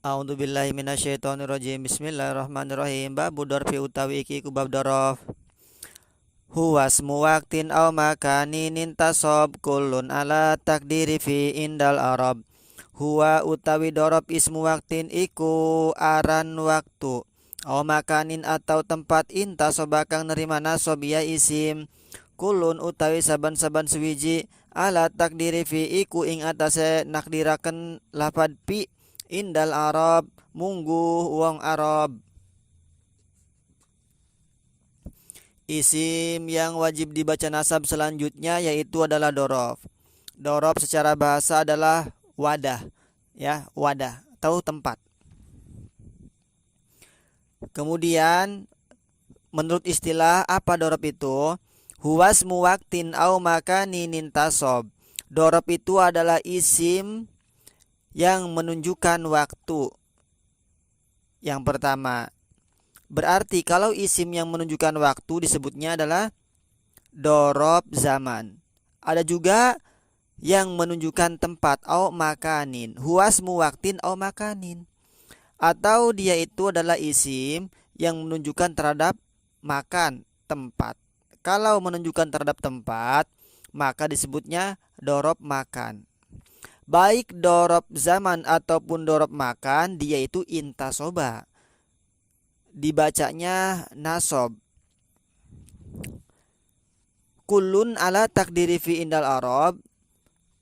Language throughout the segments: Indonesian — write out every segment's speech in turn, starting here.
A'udzubillahi minasyaitonirrajim. Bismillahirrahmanirrahim. Babu dorfi utawi iki ku bab dorof. Huwa ismu waqtin aw makanin intasob kullun ala takdiri fi indal arab. Huwa utawi dorof ismu waqtin iku aran waktu. Aw makanin atau tempat intasob kang nerima nasob ya isim. Kulun utawi saban-saban suwiji ala takdiri fi iku ing atase nakdiraken lafad pi indal Arab mungguh wong Arab. Isim yang wajib dibaca nasab selanjutnya yaitu adalah dorof. Dorof secara bahasa adalah wadah, ya, wadah atau tempat. Kemudian menurut istilah apa dorof itu? Huwas muwaktin au makanin intasob. Dorof itu adalah isim yang menunjukkan waktu. Yang pertama, berarti kalau isim yang menunjukkan waktu disebutnya adalah dorob zaman. Ada juga yang menunjukkan tempat au makanin. Huwas muwaktin au makanin. Atau dia itu adalah isim yang menunjukkan terhadap makan, tempat. Kalau menunjukkan terhadap tempat, maka disebutnya dorob makan. Baik dorob zaman ataupun dorob makan, dia itu intasoba. Dibacanya nasob. Kulun ala takdiri fi indal arab.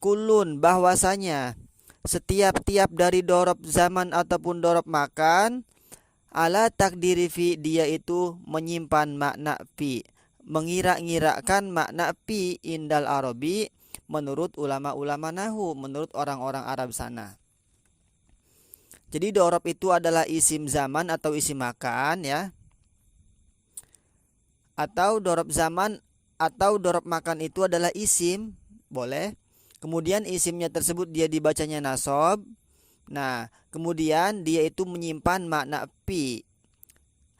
Kulun bahwasanya setiap-tiap dari dorob zaman ataupun dorob makan, ala takdiri fi dia itu menyimpan makna fi, mengira-ngirakan makna fi indal arabi menurut ulama-ulama nahu, menurut orang-orang Arab sana. Jadi dorob itu adalah isim zaman atau isim makan, ya. Atau dorob zaman atau dorob makan itu adalah isim, boleh. Kemudian isimnya tersebut dia dibacanya nasob. Nah, kemudian dia itu menyimpan makna fi,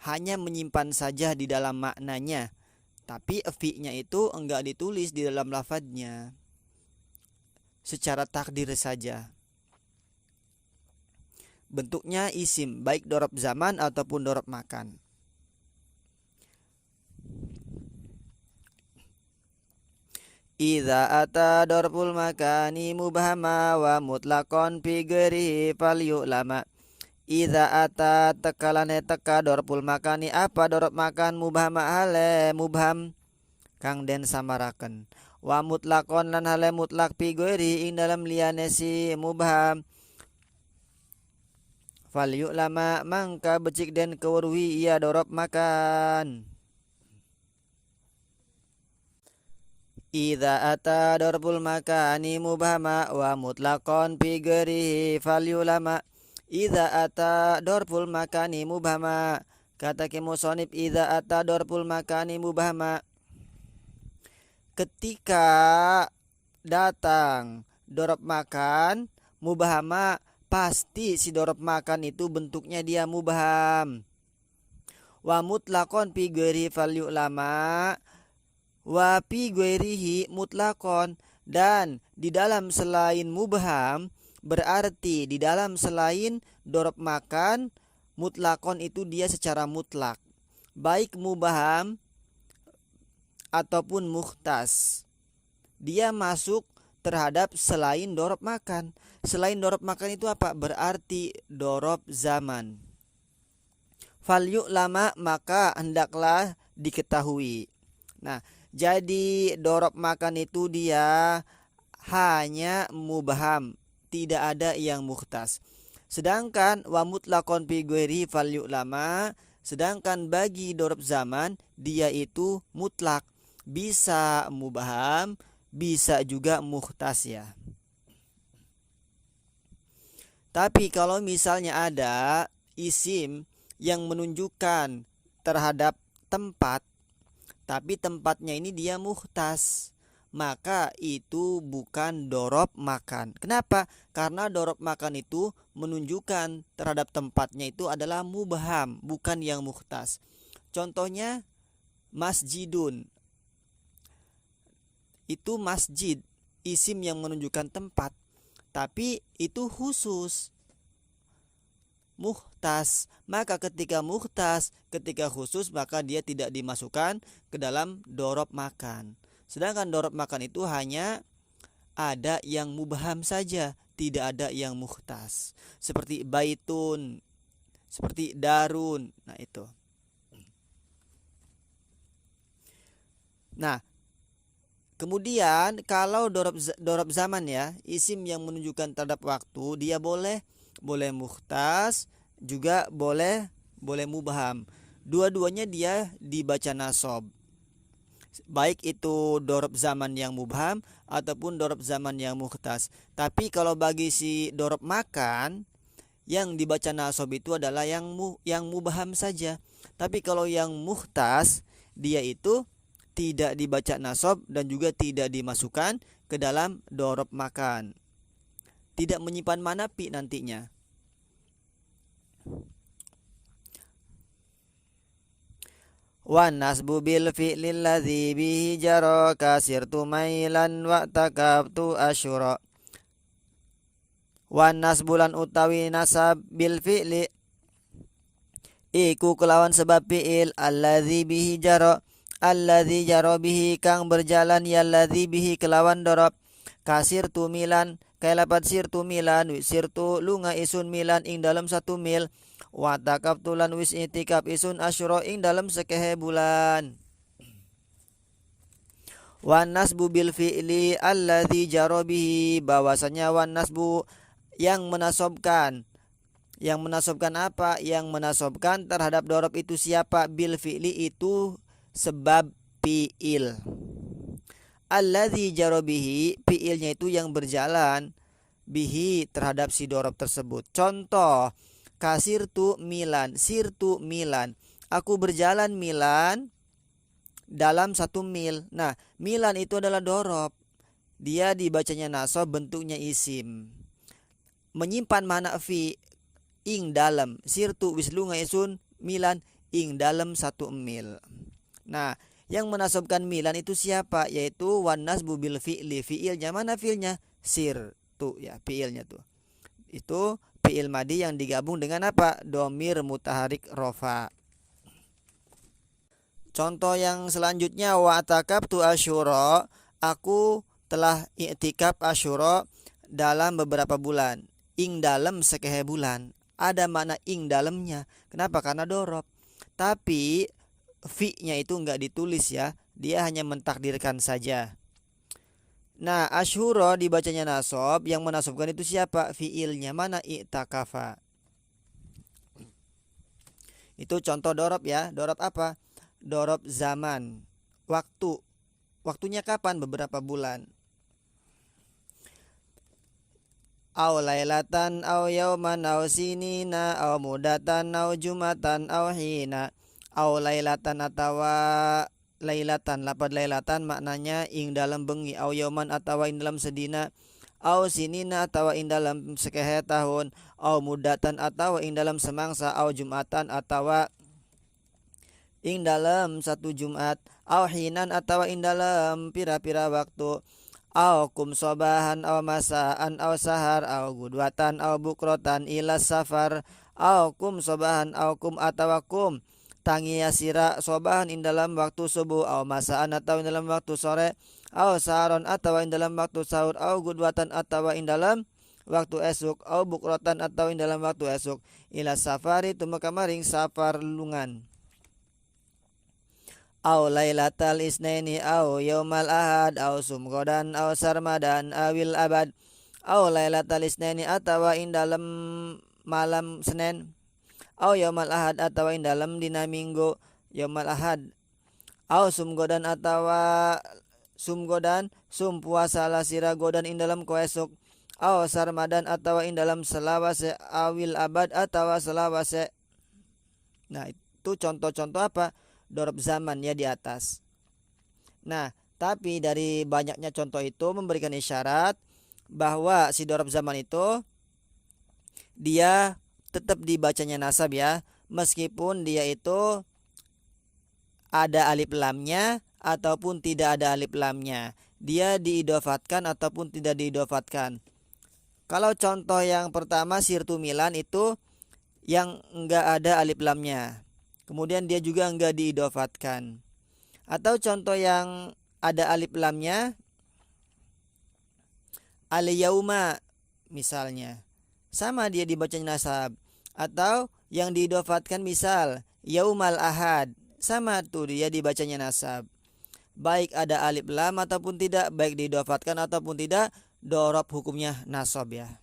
hanya menyimpan saja di dalam maknanya. Tapi fi-nya itu enggak ditulis di dalam lafadznya, secara takdir saja. Bentuknya isim, baik dorob zaman ataupun dorob makan. Idza ata dorful makani mubhama wa mutlaqon fi ghairihi falyulama. Idza ata tekalane teka dorful makani apa dorob makan mubhama hale mubham kang den samaraken. Wa mutlaqon lan hale mutlak fi ghairi ing dalam liyane si mubham. Falyulama mangka becik den keweruhi ia dorob makan. Idza ata darbul makani mubhama wa mutlaqon fi ghairihi falyulama. Idza ata darbul makani mubhama. Kata ki musonib idza ata darbul makani mubhama. Ketika datang dorob makan mubhama, pasti si dorob makan itu bentuknya dia mubham. Wa mutlaqon fi ghairihi falyulama. Wa fi ghairihi mutlaqon, dan di dalam selain mubham berarti di dalam selain dorob makan mutlaqon itu dia secara mutlak, baik mubham ataupun mukhtas, dia masuk terhadap selain dorob makan. Selain dorob makan itu apa? Berarti dorob zaman. Falyulama maka hendaklah diketahui. Nah, jadi dorob makan itu dia hanya mubham, tidak ada yang mukhtas. Sedangkan wa mutlaqon fi ghairi falyulama, sedangkan bagi dorob zaman dia itu mutlak, bisa mubham, bisa juga mukhtas, ya. Tapi kalau misalnya ada isim yang menunjukkan terhadap tempat, tapi tempatnya ini dia mukhtas, maka itu bukan dorob makan. Kenapa? Karena dorob makan itu menunjukkan terhadap tempatnya itu adalah mubham, bukan yang mukhtas. Contohnya masjidun, itu masjid, isim yang menunjukkan tempat, tapi itu khusus. muhtas. Maka ketika muhtas, ketika khusus, maka dia tidak dimasukkan ke dalam dorob makan. Sedangkan dorob makan itu hanya ada yang mubham saja, tidak ada yang muhtas. Seperti baitun, seperti darun. Nah itu. Nah, kemudian kalau dorob zaman ya, isim yang menunjukkan terhadap waktu, dia boleh muhtas, juga boleh mubham. Dua-duanya dia dibaca nasab. Baik itu dorob zaman yang mubham ataupun dorob zaman yang muhtas. Tapi kalau bagi si dorob makan, yang dibaca nasab itu adalah yang mubham saja. Tapi kalau yang muhtas, dia itu tidak dibaca nasab dan juga tidak dimasukkan ke dalam dorob makan. Tidak menyimpan manafi nantinya. Wan nasbu bil fi'lil ladzi bihi jara kasirtu mailan wa takabtu asyura. Wan nasbulan utawi nasab bil fi'li iku kelawan sebab fi'il alladzi bihi jara, alladzi jara bihi kang berjalan, ya alladzi bihi kelawan dorob. Kasirtu milan kaya lapat sirtu milan, sirtu lunga isun milan ing dalam 1 mil. Wa takabtu lan wis itikaf isun asyura ing dalam sekehe bulan. Wan nasbu bil fi'li alladzi jara bihi, bahwasanya wan nasbu yang menasobkan. Yang menasobkan apa? Yang menasobkan terhadap dorob itu siapa? Bil fi'li itu sebab fi'il. Alladzi jara bihi, fi'ilnya itu yang berjalan bihi terhadap si dorob tersebut. Contoh, kasirtu milan, sirtu milan, aku berjalan milan dalam 1 mil. Nah, milan itu adalah dorob, dia dibacanya nasab, bentuknya isim, menyimpan makna fi ing dalam. Sirtu wislunga isun milan ing dalam 1 mil. Nah, yang menasabkan milan itu siapa? Yaitu wan nasbu bil fi'li, fi'ilnya mana fi'ilnya? Sirtu ya, fi'ilnya tuh. Itu fi'il madi yang digabung dengan apa? Domir mutaharik rofa. Contoh yang selanjutnya, wa atakabtu asyura, aku telah i'tikaf asyura dalam beberapa bulan. Ing dalam sekehe bulan. Ada makna ing dalamnya. Kenapa? Karena dorob. Tapi fi-nya itu enggak ditulis ya. Dia hanya mentakdirkan saja. Nah, asyura dibacanya nasab, yang menasabkan itu siapa? Fi'ilnya mana? I'takafa. Itu contoh dorob ya. Dorob apa? Dorob zaman, waktu. Waktunya kapan? Beberapa bulan. Au lailatan au yauman au sinina au mudatan au jumatan au hina. Au lailatan atawa lailatan, lapad lailatan maknanya ing dalam bengi, au yauman atawa ing dalam sedina, au sinina atawa ing dalam sekehe tahun, au mudatan atawa ing dalam semangsa, au jumatan atawa ing dalam 1 Jumat, au hinan atawa ing dalam pira-pira waktu, au kum sobahan au masaan au sahar au gudwatan au bukrotan ila safar, au kum sobahan au kum atawa kum tangi yasira sobahan ing dalam waktu subuh, au masaan atau ing dalam waktu sore, au saharon atau ing dalam waktu sahur, au gudwatan atau ing dalam waktu esuk, au bukrotan atau ing dalam waktu esuk, ila safari tumeka maring safar lungan. Au lailatal isnaini au yaumal ahad au sumgodan au sarmadan awil abad, au lailatal isnaini atau ing dalam malam Senin, au yaumal ahad atau ing dalam dina minggu yaumal ahad, au sumgodan atau sumgodan sum puasa lasira godan ing dalam koesuk, au sarmadan atau ing dalam selawase awil abad atau selawase. Nah, itu contoh-contoh apa? Dorob zaman ya di atas. Nah, tapi dari banyaknya contoh itu memberikan isyarat bahwa si dorob zaman itu dia tetap dibacanya nasab ya, meskipun dia itu ada alif lamnya ataupun tidak ada alif lamnya. Dia diidofatkan ataupun tidak diidofatkan. Kalau contoh yang pertama sirtu milan itu yang enggak ada alif lamnya. Kemudian dia juga enggak diidofatkan. Atau contoh yang ada alif lamnya, al-yauma misalnya. Sama dia dibacanya nasab. Atau yang diidofatkan misal yaumal ahad. Sama tuh dia dibacanya nasab. Baik ada alif lam ataupun tidak, baik diidofatkan ataupun tidak, dorob hukumnya nasab ya.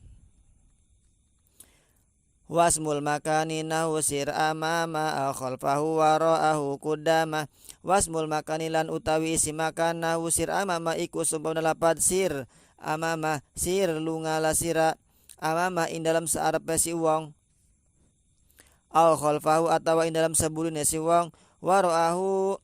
Wasmul makani nahu sir amama khalfahu wara'ahu kudama. Wasmul makani lan utawi isi makan nahu sir amama iku sumpah lapat sir amama sir lungala sira amama in dalam searepe si wong au khalfahu atawa in dalam sebulune si wong wara'ahu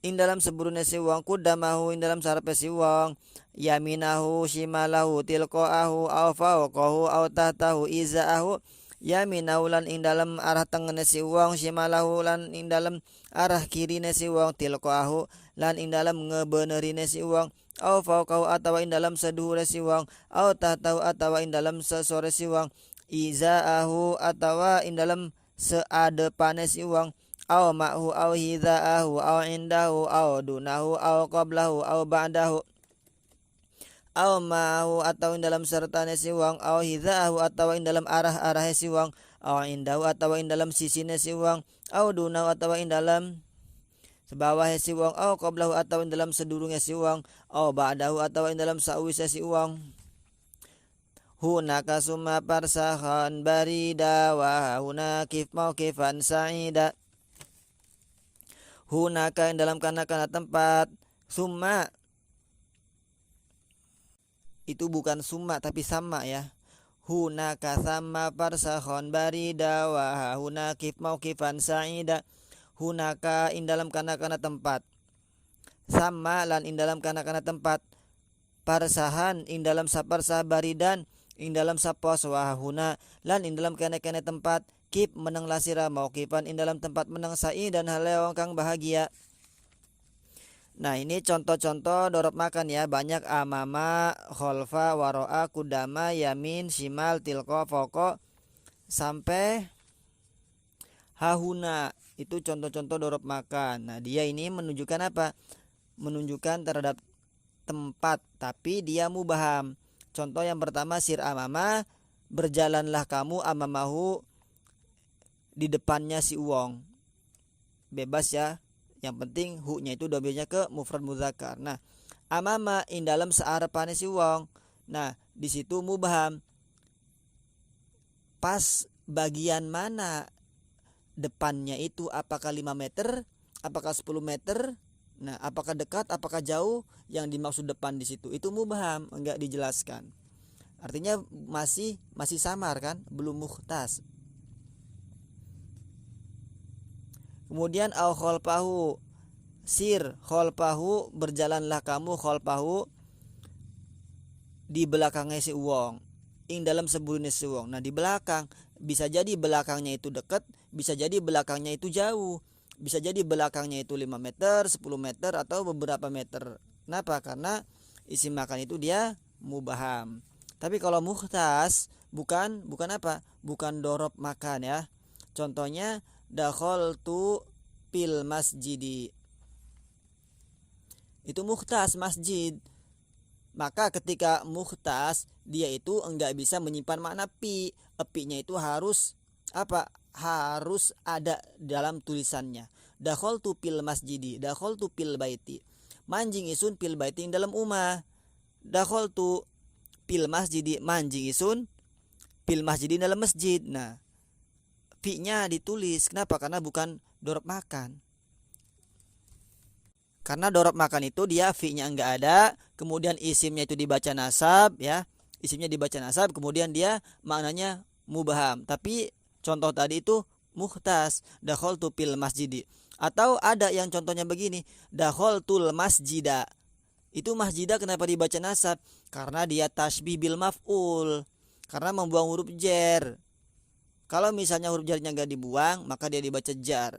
in dalam sebelumnya si wong kudamahu in dalam sarepe si wong yaminahu shimalahu tilqaahu au fawqahu au tahtahu izaahu yaminahu lan ing dalam arah tengene si wong shimalahu lan ing dalam arah kirine si wong tilqaahu lan ing dalam ngebenerine si wong au fawqahu atawa ing dalam seduhure si wong au tahtahu atawa ing dalam sesore si wong izaahu atawa ing dalam seadepane si wong aw ma'hu aw hidha'ahu aw indahu aw dunahu aw qablahu aw ba'dahu aw ma'hu atau in dalam sertane si wong aw hidha'ahu atau in dalam arah-arah si wong aw indahu atau in dalam sisine si wong aw dunahu atau in dalam sebawah si wong aw qablahu atau in dalam sedurunge si wong aw ba'dahu atau in dalam sawise si wong hunaka summa parsahan barida wa hunakif mauqifan sa'ida. Hunaka dalam kana-kana tempat summa itu bukan summa tapi sama ya. Hunaka sama parsakhon barida wa hunakif mauqifan sa'ida. Hunaka in dalam kana-kana tempat sama lan in dalam kana-kana tempat parsahan in dalam saparsah baridan in dalam sapos wa huna lan in dalam kana-kana tempat kip menang lasira mauqifan in dalam tempat menang sa'i dan halewang kang bahagia. Nah ini contoh-contoh dorob makan ya. Banyak amama, kholfa, waro'a, kudama, yamin, shimal, tilko, foko sampai hahuna. Itu contoh-contoh dorob makan. Nah dia ini menunjukkan apa? Menunjukkan terhadap tempat tapi dia mubaham. Contoh yang pertama sir amama, berjalanlah kamu amamahu di depannya si uang, bebas ya, yang penting hu-nya itu domirnya ke mufrad muzakkar. Nah amama in dalam searepane si uang, nah di situ mubham pas bagian mana depannya itu, apakah 5 meter apakah 10 meter, nah apakah dekat apakah jauh, yang dimaksud depan di situ itu mubham, enggak dijelaskan, artinya masih samar kan, belum mukhtas. Kemudian au kholpahu sir kholpahu, berjalanlah kamu kholpahu di belakangnya si uang, ing dalam sebelumnya si uang. Nah di belakang bisa jadi belakangnya itu dekat, bisa jadi belakangnya itu jauh, bisa jadi belakangnya itu 5 meter 10 meter atau beberapa meter. Kenapa? Karena isim makan itu dia mubaham. Tapi kalau mukhtas bukan apa? Bukan dorob makan ya. Contohnya dakhaltu pil masjidi, itu mukhtas masjid. Maka ketika mukhtas dia itu enggak bisa menyimpan makna pi. Epinya itu harus apa? Harus ada dalam tulisannya. Dakhaltu pil masjidi, dakhaltu pil baiti. Manjing isun pil baiti dalam umah. Dakhaltu pil masjidi, manjing isun pil masjidi dalam masjid. Nah fi-nya ditulis. Kenapa? Karena bukan dorob makan. Karena dorob makan itu dia fi-nya enggak ada, kemudian isimnya itu dibaca nasab ya. Isimnya dibaca nasab, kemudian dia maknanya mubaham. Tapi contoh tadi itu mukhtas, dakhaltu pil masjidi. Atau ada yang contohnya begini, dakhaltul masjida. Itu masjida kenapa dibaca nasab? Karena dia tasbih bil maf'ul. Karena membuang huruf jar. Kalau misalnya huruf jarnya nggak dibuang, maka dia dibaca jar.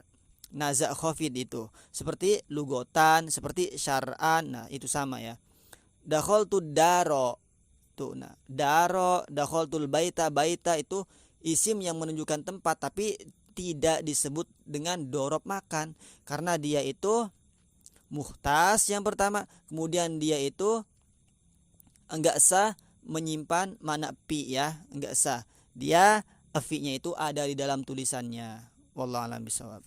Naza' khafid itu. Seperti lugotan, seperti syar'an. Nah, itu sama ya. Dakhaltud daro. Tuh, nah, daro, dakhaltul baita, baita itu isim yang menunjukkan tempat tapi tidak disebut dengan dorob makan, karena dia itu muhtas yang pertama, kemudian dia itu enggak sah menyimpan makna pi ya, enggak sah. Dia fi-nya itu ada di dalam tulisannya. Wallahu a'lam bishawab.